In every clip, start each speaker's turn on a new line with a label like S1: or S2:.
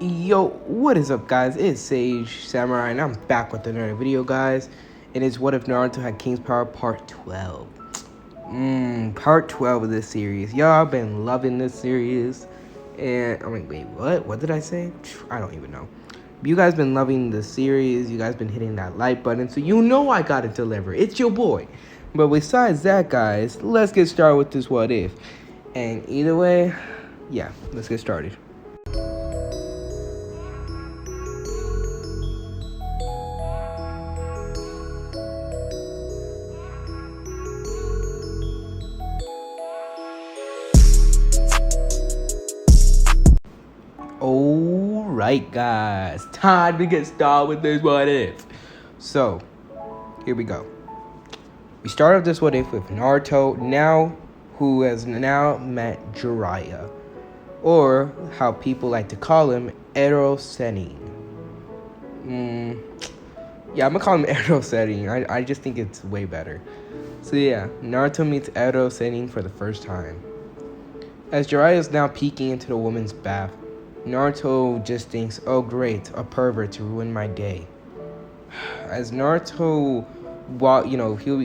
S1: Yo, what is up, guys? It's Sage Samurai, and I'm back with another video, guys. And it's What If Naruto Had King's Power Part 12. Part 12 of this series. Y'all been loving this series. And, I'm like, wait, what? What did I say? I don't even know. You guys been loving the series. You guys been hitting that like button, so you know I gotta deliver. It's your boy. But besides that, guys, let's get started with this What If. And either way, yeah, let's get started. Alright, guys, time to get started with this What If. So, here we go. We start off this What If with Naruto, who has now met Jiraiya, or how people like to call him, Ero Sennin. Yeah, I'm gonna call him Ero Sennin. I just think it's way better. So yeah, Naruto meets Ero Sennin for the first time. As Jiraiya is now peeking into the woman's bath, Naruto just thinks, oh great, a pervert to ruin my day. As Naruto,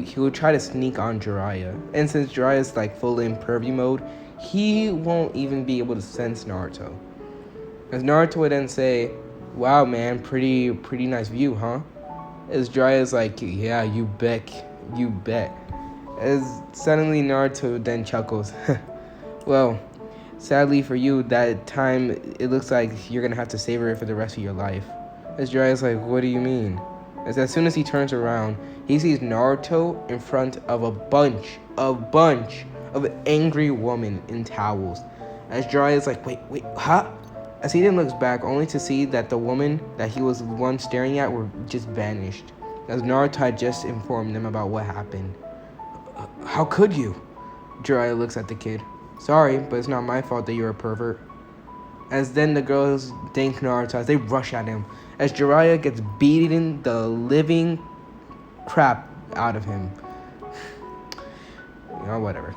S1: he'll try to sneak on Jiraiya. And since Jiraiya's like full in pervy mode, he won't even be able to sense Naruto. As Naruto would then say, wow man, pretty nice view, huh? As Jiraiya's like, yeah, you bet. As suddenly Naruto then chuckles, well, sadly for you, that time, it looks like you're gonna have to savor it for the rest of your life. As Jiraiya's like, what do you mean? As soon as he turns around, he sees Naruto in front of a bunch of angry women in towels. As Jiraiya's like, wait, huh? As he then looks back, only to see that the woman that he was once staring at were just vanished. As Naruto had just informed them about what happened. How could you? Jiraiya looks at the kid. Sorry, but it's not my fault that you're a pervert. As then the girls thank Naruto as they rush at him, as Jiraiya gets beaten the living crap out of him. Whatever.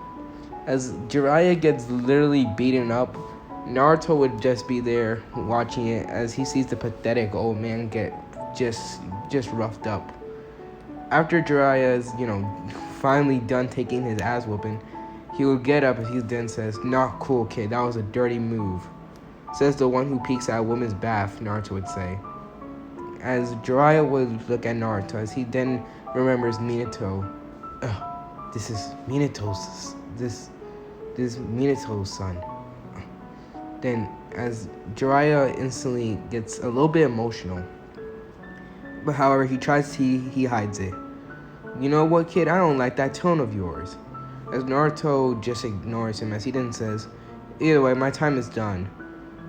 S1: As Jiraiya gets literally beaten up, Naruto would just be there watching it as he sees the pathetic old man get just roughed up. After Jiraiya's, finally done taking his ass whooping, he would get up and he then says, not cool, kid, that was a dirty move. Says the one who peeks at a woman's bath, Naruto would say. As Jiraiya would look at Naruto as he then remembers Minato. This is Minato's, this Minato's son. Then as Jiraiya instantly gets a little bit emotional. But however, he hides it. You know what, kid, I don't like that tone of yours. As Naruto just ignores him as he then says, either way, my time is done.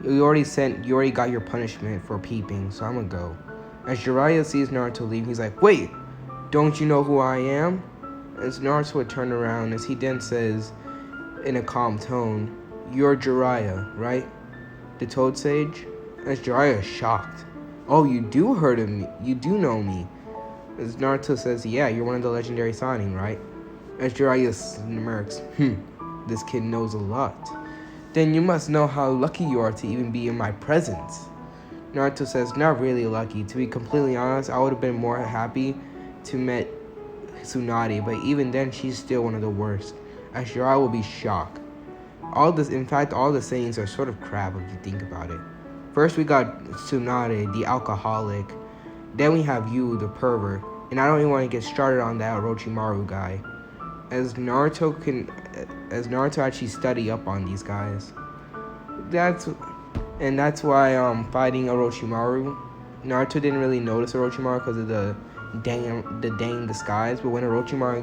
S1: You already got your punishment for peeping, so I'm gonna go. As Jiraiya sees Naruto leave, he's like, wait, don't you know who I am? As Naruto would turn around as he then says, in a calm tone, you're Jiraiya, right? The Toad Sage? As Jiraiya is shocked. Oh, you do heard of me. You do know me. As Naruto says, yeah, you're one of the legendary Sannin, right? As Jiraiya smirks, this kid knows a lot. Then you must know how lucky you are to even be in my presence. Naruto says, not really lucky. To be completely honest, I would have been more happy to met Tsunade, but even then, she's still one of the worst. As Jiraiya will be shocked. All the sayings are sort of crap if you think about it. First we got Tsunade, the alcoholic. Then we have you, the pervert. And I don't even want to get started on that Orochimaru guy. As Naruto actually study up on these guys. That's why fighting Orochimaru, Naruto didn't really notice Orochimaru because of the dang disguise. But when Orochimaru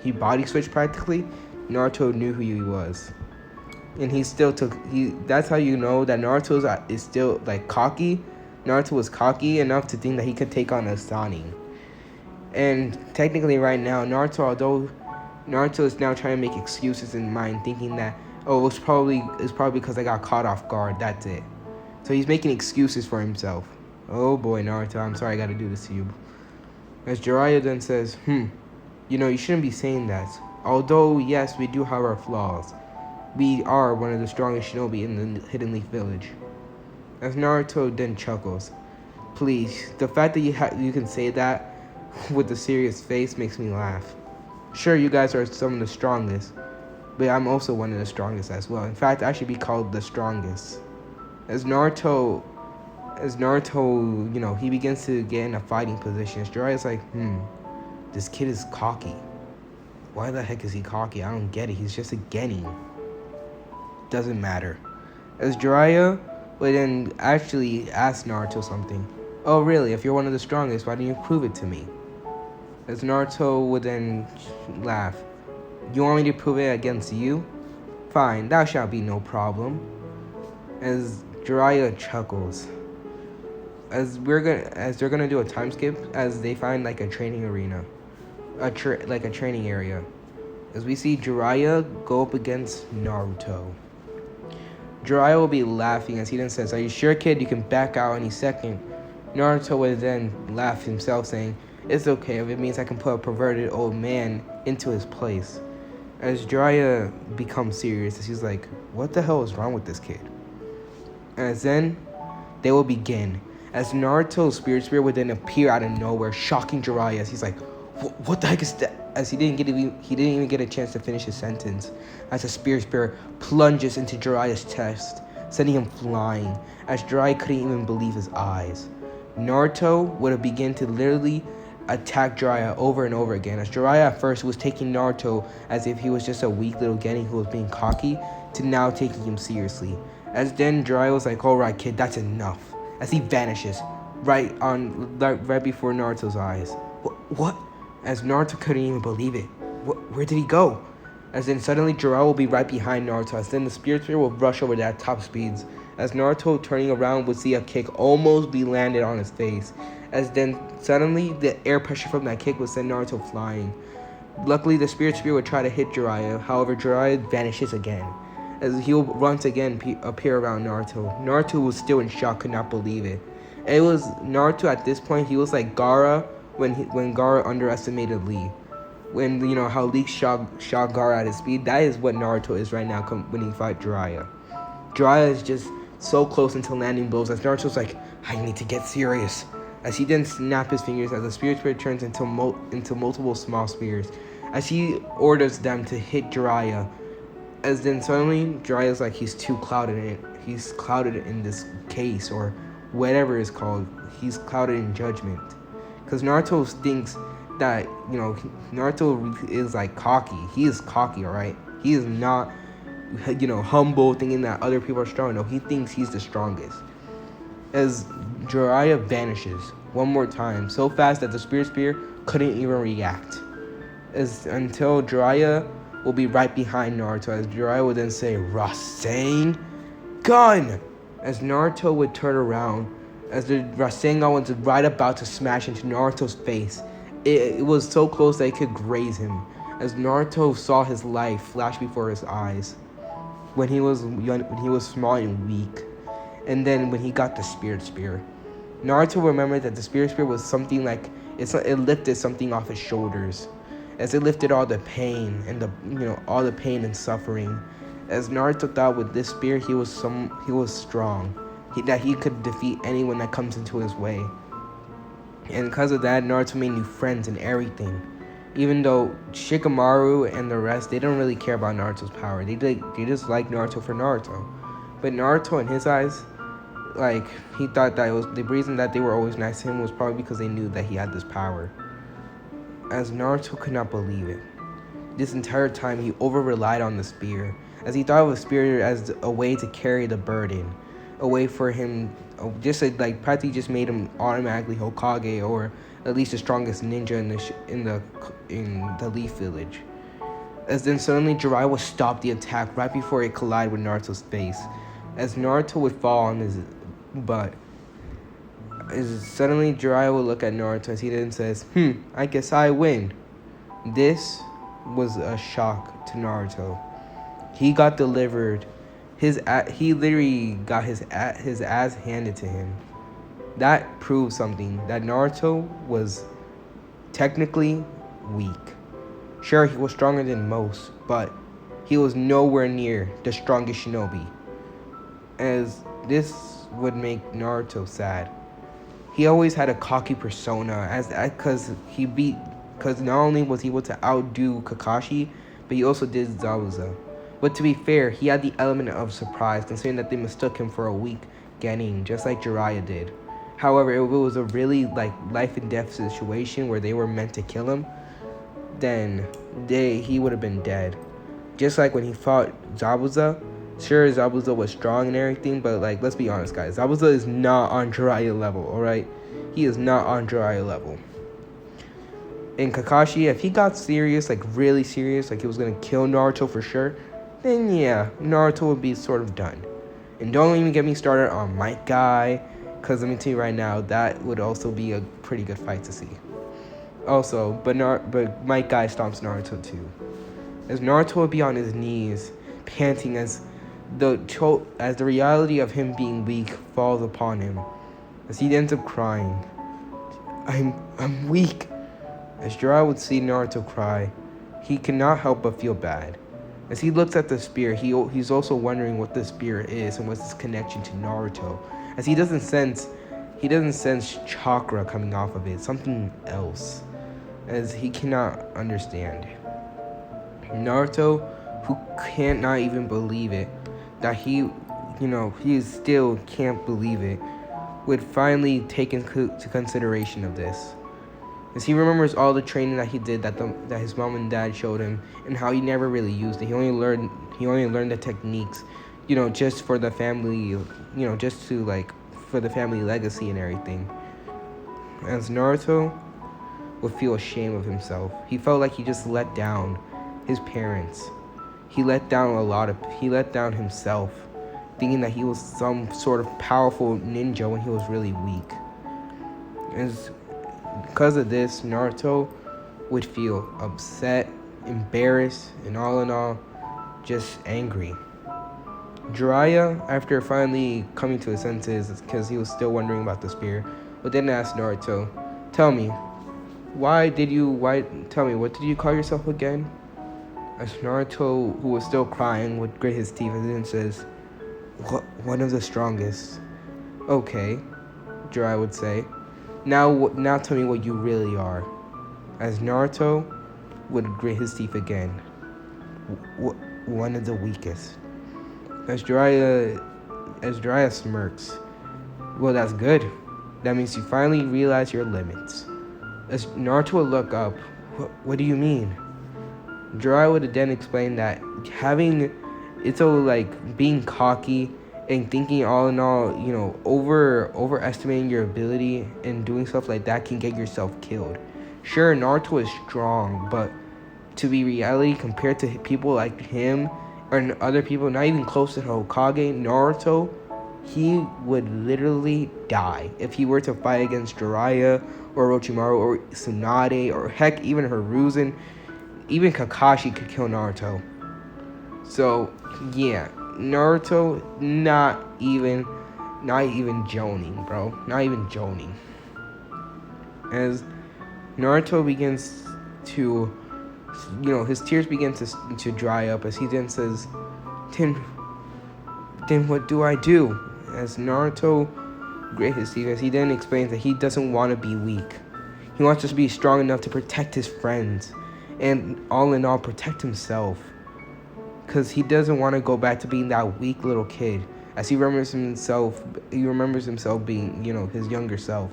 S1: he body switched practically, Naruto knew who he was. And that's how you know that Naruto is still like cocky. Naruto was cocky enough to think that he could take on a Sannin. And technically right now, although Naruto is now trying to make excuses in mind, thinking that, oh, it's probably because I got caught off guard, that's it. So he's making excuses for himself. Oh boy, Naruto, I'm sorry I gotta do this to you. As Jiraiya then says, you shouldn't be saying that. Although, yes, we do have our flaws. We are one of the strongest shinobi in the Hidden Leaf Village. As Naruto then chuckles, please, the fact that you can say that with a serious face makes me laugh. Sure, you guys are some of the strongest, but I'm also one of the strongest as well. In fact, I should be called the strongest. As Naruto, he begins to get in a fighting position. Jiraiya's like, this kid is cocky. Why the heck is he cocky? I don't get it. He's just a genin. Doesn't matter. As Jiraiya would then actually ask Naruto something. Oh, really? If you're one of the strongest, why didn't you prove it to me? As Naruto would then laugh. You want me to prove it against you? Fine, that shall be no problem. As Jiraiya chuckles. As they're gonna do a time skip, as they find like a training arena, like a training area. As we see Jiraiya go up against Naruto. Jiraiya will be laughing as he then says, "Are you sure, kid? You can back out any second." Naruto would then laugh himself, saying, "It's okay if it means I can put a perverted old man into his place." As Jiraiya becomes serious, as he's like, "What the hell is wrong with this kid?" As then, they will begin. As Naruto's spirit spear would then appear out of nowhere, shocking Jiraiya as he's like, what the heck is that? As he didn't even get a chance to finish his sentence. As the spirit spear plunges into Jiraiya's chest, sending him flying. As Jiraiya couldn't even believe his eyes. Naruto would have begun to literally attack Jiraiya over and over again. As Jiraiya at first was taking Naruto as if he was just a weak little genin who was being cocky, to now taking him seriously. As then Jiraiya was like, "Alright kid, that's enough." As he vanishes right before Naruto's eyes. What? As Naruto couldn't even believe it. Where did he go? As then suddenly Jiraiya will be right behind Naruto. As then the spirit spear will rush over at top speeds. As Naruto turning around would see a kick almost be landed on his face. As then suddenly the air pressure from that kick would send Naruto flying. Luckily the spirit spear would try to hit Jiraiya. However, Jiraiya vanishes again. As he will once again appear around Naruto. Naruto was still in shock, could not believe it. It was Naruto at this point, he was like Gaara when Gaara underestimated Lee. When, how Lee shot Gaara at his speed, that is what Naruto is right now when he fight Jiraiya. Jiraiya is just so close until landing blows as Naruto's like, I need to get serious. As he then snaps his fingers as the spirit spear turns into multiple small spears. As he orders them to hit Jiraiya. As then suddenly Jiraiya's like he's too clouded in it. He's clouded in this case or whatever it's called. He's clouded in judgment. Because Naruto thinks that, Naruto is like cocky. He is cocky, alright? He is not, humble, thinking that other people are strong. No, he thinks he's the strongest. As Jiraiya vanishes one more time, so fast that the spirit spear couldn't even react. Until Jiraiya will be right behind Naruto, as Jiraiya would then say, Rasengan! As Naruto would turn around, as the Rasengan was right about to smash into Naruto's face. It was so close that it could graze him, as Naruto saw his life flash before his eyes when he was young, when he was small and weak, and then when he got the spirit spear. Naruto remembered that the spirit spear was something like it lifted something off his shoulders, as it lifted all the pain and all the pain and suffering. As Naruto thought with this spear he was strong, that he could defeat anyone that comes into his way. And because of that, Naruto made new friends and everything. Even though Shikamaru and the rest, they don't really care about Naruto's power. They just like Naruto for Naruto. But Naruto, in his eyes, like, he thought that it was the reason that they were always nice to him was probably because they knew that he had this power. As Naruto could not believe it. This entire time, he over-relied on the spear, as he thought of the spear as a way to carry the burden, a way for him, practically just made him automatically Hokage, or at least the strongest ninja in the Leaf Village. As then suddenly Jiraiya would stop the attack right before it collided with Naruto's face, as Naruto would fall on his butt. Suddenly Jiraiya would look at Naruto as he then says, I guess I win. This was a shock to Naruto. He got delivered. He literally got his ass handed to him. That proved something, that Naruto was technically weak. Sure, he was stronger than most, but he was nowhere near the strongest shinobi. As this would make Naruto sad. He always had a cocky persona because not only was he able to outdo Kakashi, but he also did Zabuza. But to be fair, he had the element of surprise, considering that they mistook him for a weak Genin, just like Jiraiya did. However, if it was a really like life and death situation where they were meant to kill him, then he would have been dead. Just like when he fought Zabuza. Sure, Zabuza was strong and everything, but like, let's be honest, guys. Zabuza is not on Jiraiya level, alright? He is not on Jiraiya level. And Kakashi, if he got serious, like really serious, like he was gonna kill Naruto for sure, then yeah, Naruto would be sort of done. And don't even get me started on Might Guy, because let me tell you right now, that would also be a pretty good fight to see. Also, but Might Guy stomps Naruto too. As Naruto would be on his knees, panting as the reality of him being weak falls upon him, as he ends up crying. I'm weak. As Jiraiya would see Naruto cry, he cannot help but feel bad. As he looks at the spear, he's also wondering what the spear is and what's its connection to Naruto. As he doesn't sense chakra coming off of it, something else, as he cannot understand. Naruto, who can't not even believe it, that he still can't believe it, would finally take into consideration of this. As he remembers all the training that he did that his mom and dad showed him, and how he never really used it. He only learned the techniques, just for the family, just to like for the family legacy and everything. As Naruto would feel ashamed of himself. He felt like he just let down his parents. He let down himself, thinking that he was some sort of powerful ninja when he was really weak. Because of this, Naruto would feel upset, embarrassed, and all in all, just angry. Jiraiya, after finally coming to his senses, because he was still wondering about the spear, would then ask Naruto, tell me, what did you call yourself again? As Naruto, who was still crying, would grit his teeth and then says, one of the strongest. Okay, Jiraiya would say. Now tell me what you really are. As Naruto would grit his teeth again. One of the weakest. As Jiraiya smirks. Well, that's good. That means you finally realize your limits. As Naruto would look up. What do you mean? Jiraiya would then explain that being cocky and thinking all in all, overestimating your ability and doing stuff like that can get yourself killed. Sure, Naruto is strong, but to be reality compared to people like him or other people not even close to Hokage, Naruto, he would literally die if he were to fight against Jiraiya or Orochimaru or Tsunade or heck, even Hiruzen. Even Kakashi could kill Naruto. So, yeah, Naruto not even joning, bro. Not even joning. As Naruto begins to, his tears begin to dry up as he then says, then what do I do? As Naruto grit his teeth, as he then explains that he doesn't want to be weak. He wants to be strong enough to protect his friends. And all in all, protect himself. Because he doesn't want to go back to being that weak little kid. As he remembers himself being, his younger self.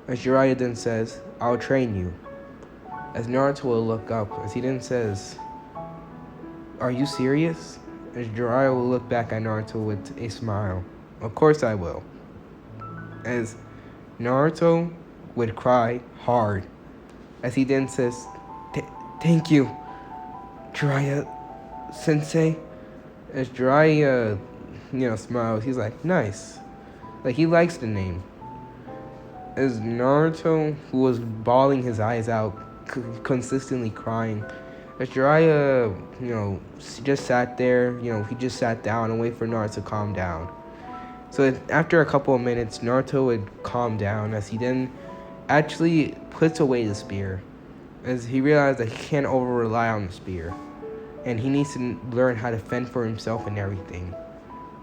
S1: As Jiraiya then says, I'll train you. As Naruto will look up, as he then says, are you serious? As Jiraiya will look back at Naruto with a smile. Of course I will. As Naruto would cry hard. As he then says, thank you, Jiraiya Sensei. As Jiraiya, smiles, he's like, nice. Like, he likes the name. As Naruto, who was bawling his eyes out, consistently crying, as Jiraiya, just sat there, he just sat down and waited for Naruto to calm down. So after a couple of minutes, Naruto would calm down as he then actually puts away the spear. As he realized that he can't over-rely on the spear. and he needs to learn how to fend for himself and everything.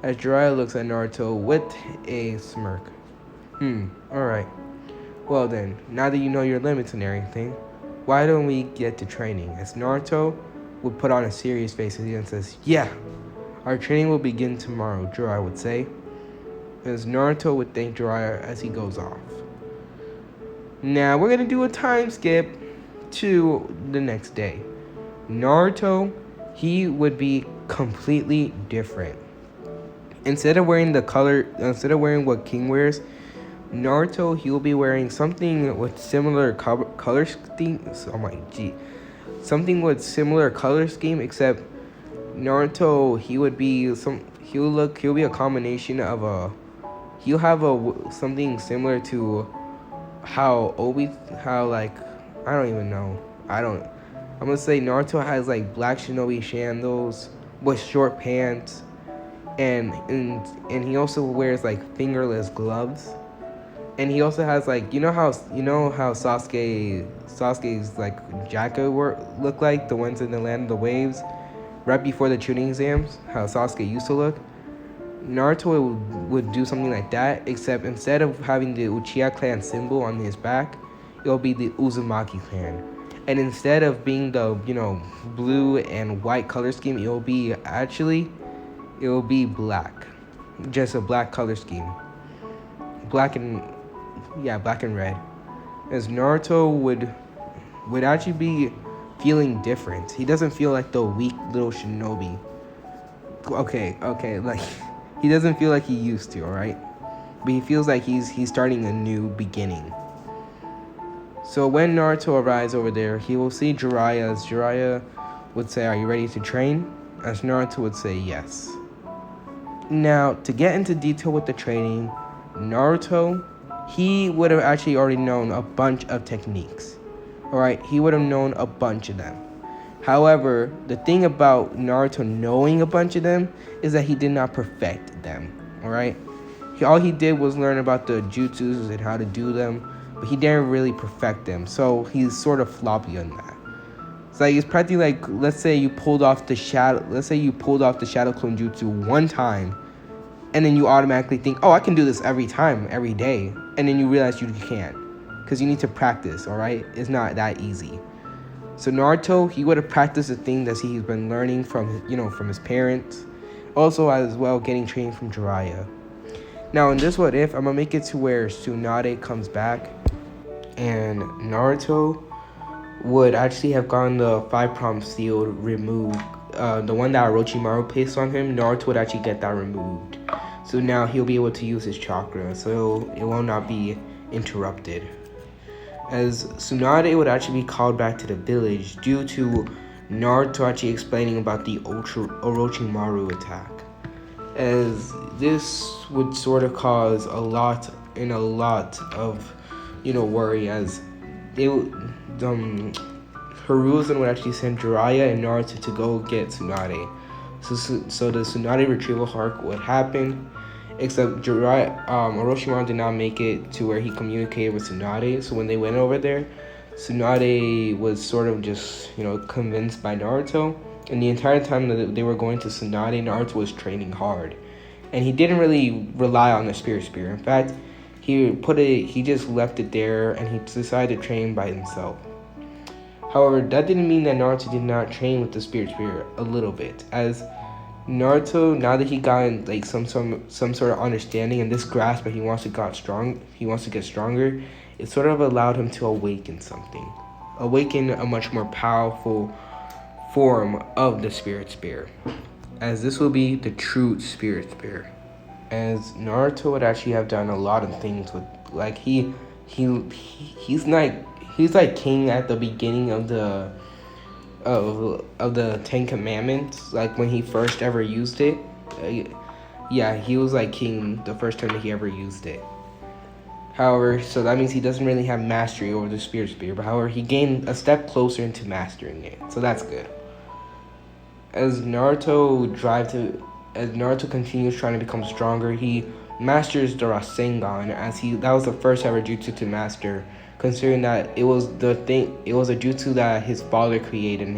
S1: As Jiraiya looks at Naruto with a smirk. Alright. Well then, now that you know your limits and everything, why don't we get to training? As Naruto would put on a serious face and says, yeah, our training will begin tomorrow, Jiraiya would say. As Naruto would thank Jiraiya as he goes off. Now we're gonna do a time skip to the next day. Naruto, he would be completely different. Instead of wearing what King wears, Naruto, he will be wearing something with similar color scheme. Something with similar color scheme, except Naruto, he'll be a combination of he'll have something similar to I don't even know. I'm gonna say Naruto has like black shinobi sandals with short pants, and he also wears like fingerless gloves, and he also has like you know how Sasuke's like jacket look like the ones in the Land of the Waves right before the tuning exams, how Sasuke used to look. Naruto would do something like that, except instead of having the Uchiha clan symbol on his back, it'll be the Uzumaki clan. And instead of being the, blue and white color scheme, it'll be black. Just a black color scheme. Black and red. As Naruto would actually be feeling different. He doesn't feel like the weak little shinobi. Okay, like he doesn't feel like he used to, alright? But he feels like he's starting a new beginning. So when Naruto arrives over there, he will see Jiraiya, as Jiraiya would say, "Are you ready to train?" As Naruto would say, "Yes." Now, to get into detail with the training, Naruto, he would have actually already known a bunch of techniques. Alright, he would have known a bunch of them. However, the thing about Naruto knowing a bunch of them is that he did not perfect them, alright? All he did was learn about the jutsus and how to do them, but he didn't really perfect them, so he's sort of floppy on that. It's like, it's practically like, let's say you pulled off the shadow clone jutsu one time, and then you automatically think, oh, I can do this every time, every day, and then you realize you can't, because you need to practice, alright? It's not that easy. So Naruto, he would have practiced the thing that he's been learning from his parents. Also, as well, getting training from Jiraiya. Now, in this what if, I'm going to make it to where Tsunade comes back. And Naruto would actually have gotten the 5-pronged seal removed. The one that Orochimaru placed on him, Naruto would actually get that removed. So now he'll be able to use his chakra. So it will not be interrupted. As Tsunade would actually be called back to the village due to Naruto actually explaining about the Orochimaru attack. As this would sort of cause a lot of, worry, as Hiruzen would actually send Jiraiya and Naruto to go get Tsunade. So the Tsunade retrieval arc would happen. Except Orochimaru did not make it to where he communicated with Tsunade. So when they went over there, Tsunade was sort of just, convinced by Naruto. And the entire time that they were going to Tsunade, Naruto was training hard. And he didn't really rely on the Spirit Spear. In fact, he just left it there and he decided to train by himself. However, that didn't mean that Naruto did not train with the Spirit Spear a little bit. As Naruto, now that he got like some sort of understanding and this grasp that he wants to get stronger, it sort of allowed him to awaken a much more powerful form of the Spirit Spear, as this will be the true Spirit Spear. As Naruto would actually have done a lot of things with, like he's like king at the beginning of the Ten Commandments, like when he first ever used it. He was like king the first time that he ever used it. However, so that means he doesn't really have mastery over the Spirit Spear, but however, he gained a step closer into mastering it, so that's good. As Naruto continues trying to become stronger, he masters the Rasengan, as that was the first ever jutsu to master, considering that it was a jutsu that his father created, and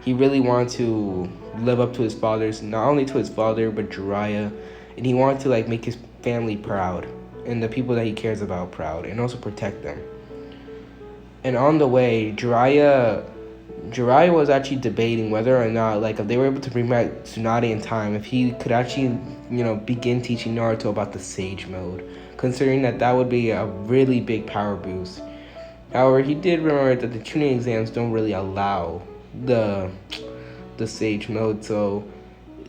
S1: he really wanted to live up to his father's, not only to his father but Jiraiya, and he wanted to like make his family proud and the people that he cares about proud, and also protect them. And on the way, Jiraiya was actually debating whether or not, like, if they were able to bring back Tsunade in time, if he could actually, begin teaching Naruto about the Sage Mode, considering that that would be a really big power boost. However, he did remember that the tuning exams don't really allow the Sage Mode, so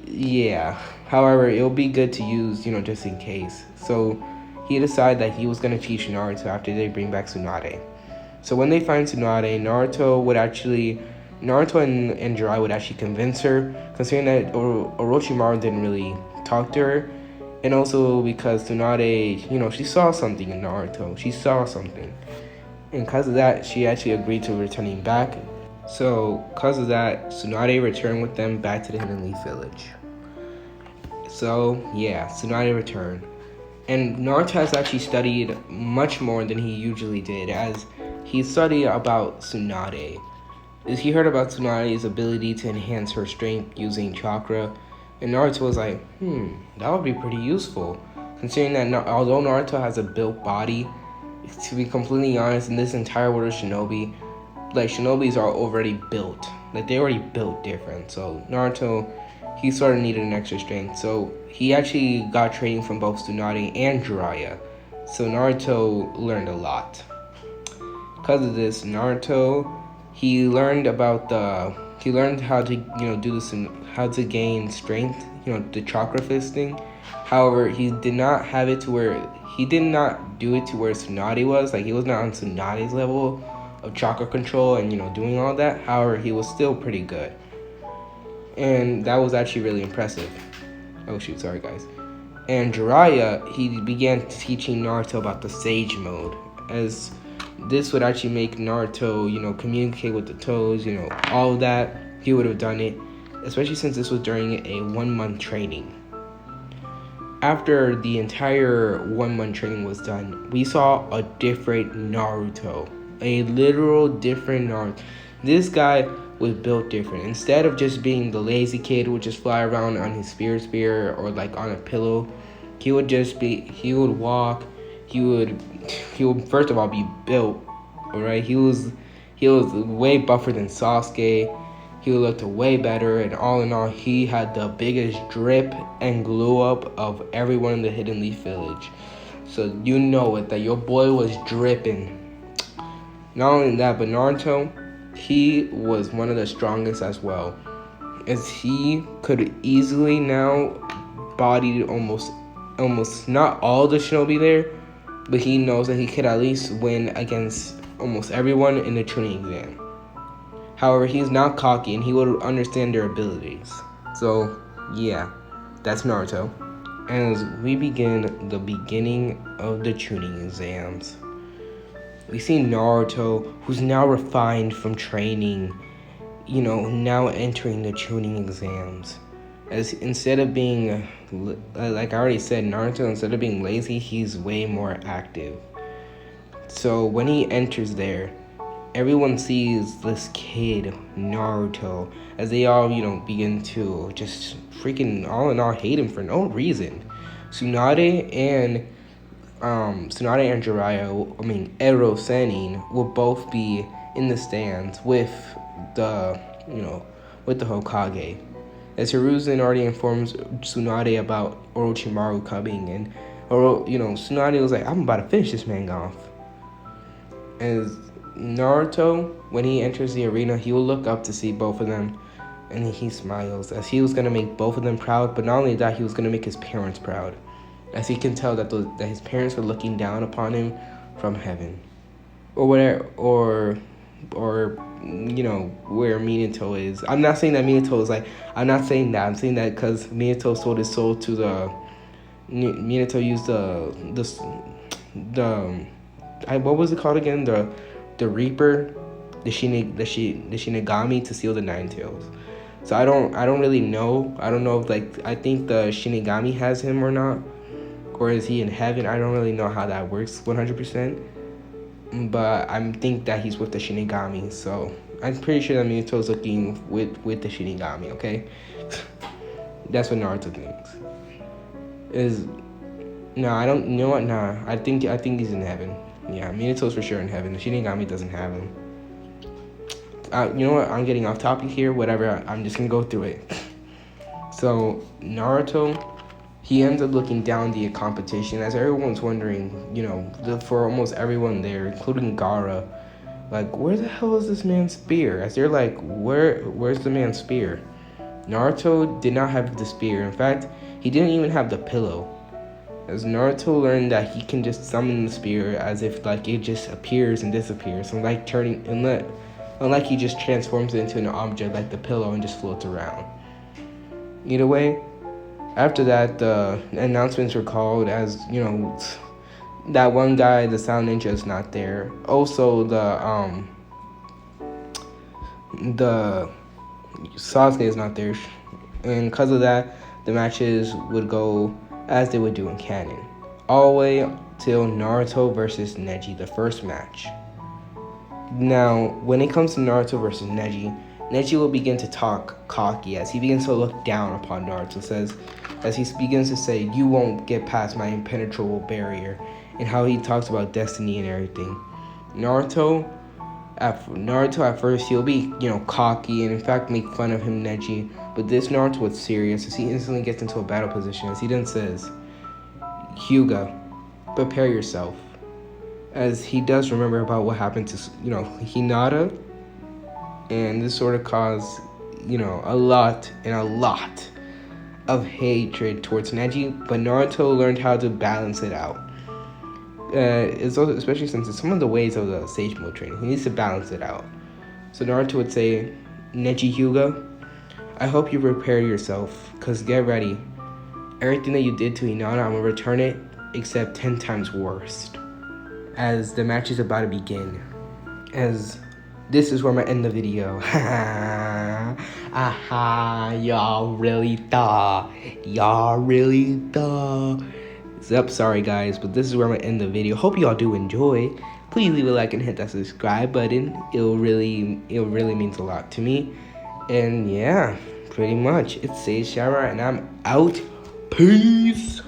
S1: yeah. However, it'll be good to use, just in case. So he decided that he was going to teach Naruto after they bring back Tsunade. So when they find Tsunade, Naruto and Jiraiya would actually convince her, considering that Orochimaru didn't really talk to her, and also because Tsunade, she saw something in Naruto. She saw something. And because of that, she actually agreed to returning back. So because of that, Tsunade returned with them back to the Hidden Leaf Village. So yeah, Tsunade returned. And Naruto has actually studied much more than he usually did, as he studied about Tsunade. As he heard about Tsunade's ability to enhance her strength using chakra, and Naruto was like, that would be pretty useful. Considering that although Naruto has a built body, to be completely honest, in this entire world of Shinobi, like, Shinobis are already built. Like, they already built different. So Naruto, he sort of needed an extra strength. So he actually got training from both Tsunade and Jiraiya. So Naruto learned a lot. Because of this, Naruto, he learned how to how to gain strength, the chakra fisting. However, he did not have it to where he did not do it to where Tsunade was. Like, he was not on Tsunade's level of chakra control and doing all that. However, he was still pretty good, and that was actually really impressive. Oh shoot, sorry guys. And Jiraiya, he began teaching Naruto about the Sage Mode, as this would actually make Naruto, communicate with the toes, all of that. He would have done it, especially since this was during a 1 month training. After the entire 1 month training was done, we saw a different Naruto. A literal different Naruto. This guy was built different. Instead of just being the lazy kid who would just fly around on his spear or like on a pillow, he would walk, he would first of all be built, alright? He was way buffer than Sasuke. He looked way better, and all in all, he had the biggest drip and glow up of everyone in the Hidden Leaf Village. So you know it, that your boy was dripping. Not only that, but Naruto, he was one of the strongest as well, as he could easily now body almost not all the shinobi there, but he knows that he could at least win against almost everyone in the tuning exam. However, he's not cocky, and he would understand their abilities. So yeah, that's Naruto. And as we begin the beginning of the tuning exams, we see Naruto, who's now refined from training, now entering the tuning exams. As instead of being, like I already said, Naruto, instead of being lazy, he's way more active. So when he enters there, everyone sees this kid, Naruto, as they all, begin to just freaking all in all hate him for no reason. Tsunade and Jiraiya, Ero Sennin, will both be in the stands with the Hokage. As Hiruzen already informs Tsunade about Orochimaru coming, and Tsunade was like, I'm about to finish this man off. As Naruto, when he enters the arena, he will look up to see both of them, and he smiles, as he was going to make both of them proud, but not only that, he was going to make his parents proud, as he can tell that his parents were looking down upon him from heaven, or whatever, or where Minato is. I'm not saying that Minato is like, I'm not saying that. I'm saying that because Minato sold his soul to Minato used what was it called again? The Reaper, the Shinigami to seal the Nine Tails. So I don't really know. I don't know if I think the Shinigami has him or not, or is he in heaven? I don't really know how that works 100%. But I think that he's with the Shinigami. So I'm pretty sure that Minato's looking with the Shinigami. Okay, that's what Naruto thinks. Is no, I don't. You know what? Nah, I think he's in heaven. Yeah, Minato's for sure in heaven. The Shinigami doesn't have him. You know what? I'm getting off topic here. Whatever. I'm just gonna go through it. So Naruto, he ends up looking down the competition as everyone's wondering. For almost everyone there, including Gaara, like, where the hell is this man's spear? As they're like, where's the man's spear? Naruto did not have the spear. In fact, he didn't even have the pillow. As Naruto learned that he can just summon the spear as if like it just appears and disappears, unlike he just transforms it into an object like the pillow and just floats around. Either way, after that, the announcements were called as that one guy, the Sound Ninja, is not there. Also, the Sasuke is not there, and because of that, the matches would go as they would do in canon, all the way till Naruto versus Neji, the first match. Now, when it comes to Naruto versus Neji, Neji will begin to talk cocky as he begins to look down upon Naruto, as he begins to say, "You won't get past my impenetrable barrier," and how he talks about destiny and everything. Naruto at first, he'll be, cocky and in fact make fun of him, Neji. But this Naruto was serious as he instantly gets into a battle position as he then says, "Hyuga, prepare yourself." As he does remember about what happened to, Hinata. And this sort of caused, a lot of hatred towards Neji. But Naruto learned how to balance it out. It's also, especially since it's some of the ways of the Sage Mode training. He needs to balance it out. So Naruto would say, "Neji Hyuga, I hope you prepare yourself, because get ready. Everything that you did to Hinata, I'm going to return it, except 10 times worse." As the match is about to begin. As this is where I'm going to end the video. Y'all really thought. Yep, sorry guys, but this is where I'm going to end the video. Hope y'all do enjoy. Please leave a like and hit that subscribe button. It really means a lot to me. And yeah, pretty much, it's Sage Shower, and I'm out. Peace.